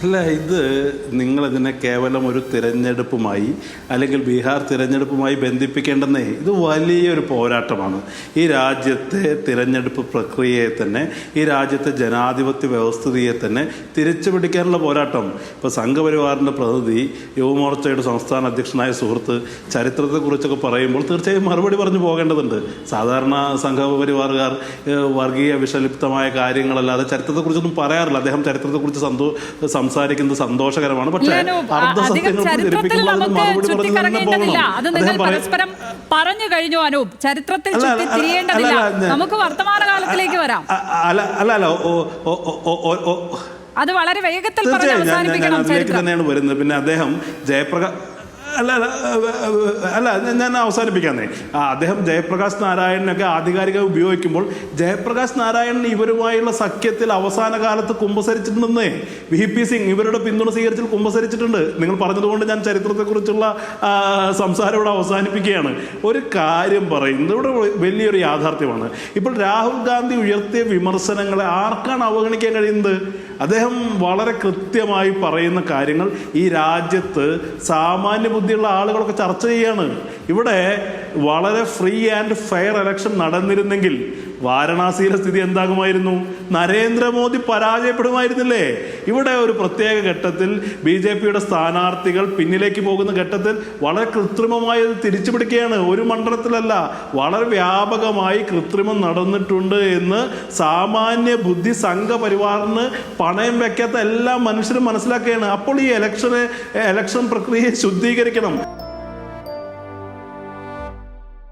അല്ല, ഇത് നിങ്ങളിതിനെ കേവലം ഒരു തിരഞ്ഞെടുപ്പുമായി അല്ലെങ്കിൽ ബീഹാർ തിരഞ്ഞെടുപ്പുമായി ബന്ധിപ്പിക്കേണ്ടെന്നേ. ഇത് വലിയൊരു പോരാട്ടമാണ്. ഈ രാജ്യത്തെ തിരഞ്ഞെടുപ്പ് പ്രക്രിയയെ തന്നെ, ഈ രാജ്യത്തെ ജനാധിപത്യ വ്യവസ്ഥിതിയെ തന്നെ തിരിച്ചു പിടിക്കാനുള്ള പോരാട്ടം. ഇപ്പോൾ സംഘപരിവാറിൻ്റെ പ്രതിനിധി, യുവമോർച്ചയുടെ സംസ്ഥാന അധ്യക്ഷനായ സുഹൃത്ത് ചരിത്രത്തെക്കുറിച്ചൊക്കെ പറയുമ്പോൾ തീർച്ചയായും മറുപടി പറഞ്ഞു പോകേണ്ടതുണ്ട്. സാധാരണ സംഘപരിവാറുകാർ വർഗീയ വിഷലിപ്തമായ കാര്യങ്ങളല്ലാതെ ചരിത്രത്തെക്കുറിച്ചൊന്നും പറയാറില്ല. അദ്ദേഹം ചരിത്രത്തെക്കുറിച്ച് സംസാരിക്കുന്നത് സന്തോഷകരമാണ്. പക്ഷേ പരസ്പരം പറഞ്ഞു കഴിഞ്ഞു അനൂപ്. ചരിത്രത്തിൽ തിരിയേണ്ടതില്ല, നമുക്ക് വർത്തമാനകാലത്തിലേക്ക് വരാം. അത് വളരെ വേഗത്തിൽ തന്നെയാണ് വരുന്നത്. പിന്നെ അദ്ദേഹം ഞാൻ അവസാനിപ്പിക്കാന്നേ. അദ്ദേഹം ജയപ്രകാശ് നാരായണനൊക്കെ ആധികാരികമായി ഉപയോഗിക്കുമ്പോൾ ജയപ്രകാശ് നാരായണൻ ഇവരുമായുള്ള സഖ്യത്തിൽ അവസാന കാലത്ത് കുമ്പസരിച്ചിട്ടുണ്ടെന്നേ. VP സിംഗ് ഇവരുടെ പിന്തുണ സ്വീകരിച്ചിൽ കുമ്പസരിച്ചിട്ടുണ്ട്. നിങ്ങൾ പറഞ്ഞതുകൊണ്ട് ഞാൻ ചരിത്രത്തെക്കുറിച്ചുള്ള സംസാരം ഇവിടെ അവസാനിപ്പിക്കുകയാണ്. ഒരു കാര്യം പറയുന്നത് ഇവിടെ വലിയൊരു യാഥാർത്ഥ്യമാണ്. ഇപ്പോൾ രാഹുൽ ഗാന്ധി ഉയർത്തിയ വിമർശനങ്ങളെ ആർക്കാണ് അവഗണിക്കാൻ കഴിയുന്നത്? അദ്ദേഹം വളരെ കൃത്യമായി പറയുന്ന കാര്യങ്ങൾ ഈ രാജ്യത്ത് സാമാന്യ ബുദ്ധിയുള്ള ആളുകളൊക്കെ ചർച്ച ചെയ്യാണ്. ഇവിടെ വളരെ ഫ്രീ ആൻഡ് ഫെയർ ഇലക്ഷൻ നടന്നിരുന്നെങ്കിൽ വാരണാസിയിലെ സ്ഥിതി എന്താകുമായിരുന്നു? നരേന്ദ്രമോദി പരാജയപ്പെടുമായിരുന്നില്ലേ? ഇവിടെ ഒരു പ്രത്യേക ഘട്ടത്തിൽ BJPയുടെ സ്ഥാനാർത്ഥികൾ പിന്നിലേക്ക് പോകുന്ന ഘട്ടത്തിൽ വളരെ കൃത്രിമമായി തിരിച്ചു പിടിക്കുകയാണ്. ഒരു മണ്ഡലത്തിലല്ല, വളരെ വ്യാപകമായി കൃത്രിമം നടന്നിട്ടുണ്ട് എന്ന് സാമാന്യ ബുദ്ധി സംഘപരിവാറിന് പണയം വെക്കാത്ത എല്ലാ മനുഷ്യരും മനസ്സിലാക്കുകയാണ്. അപ്പോൾ ഈ ഇലക്ഷൻ പ്രക്രിയയെ ശുദ്ധീകരിക്കണം.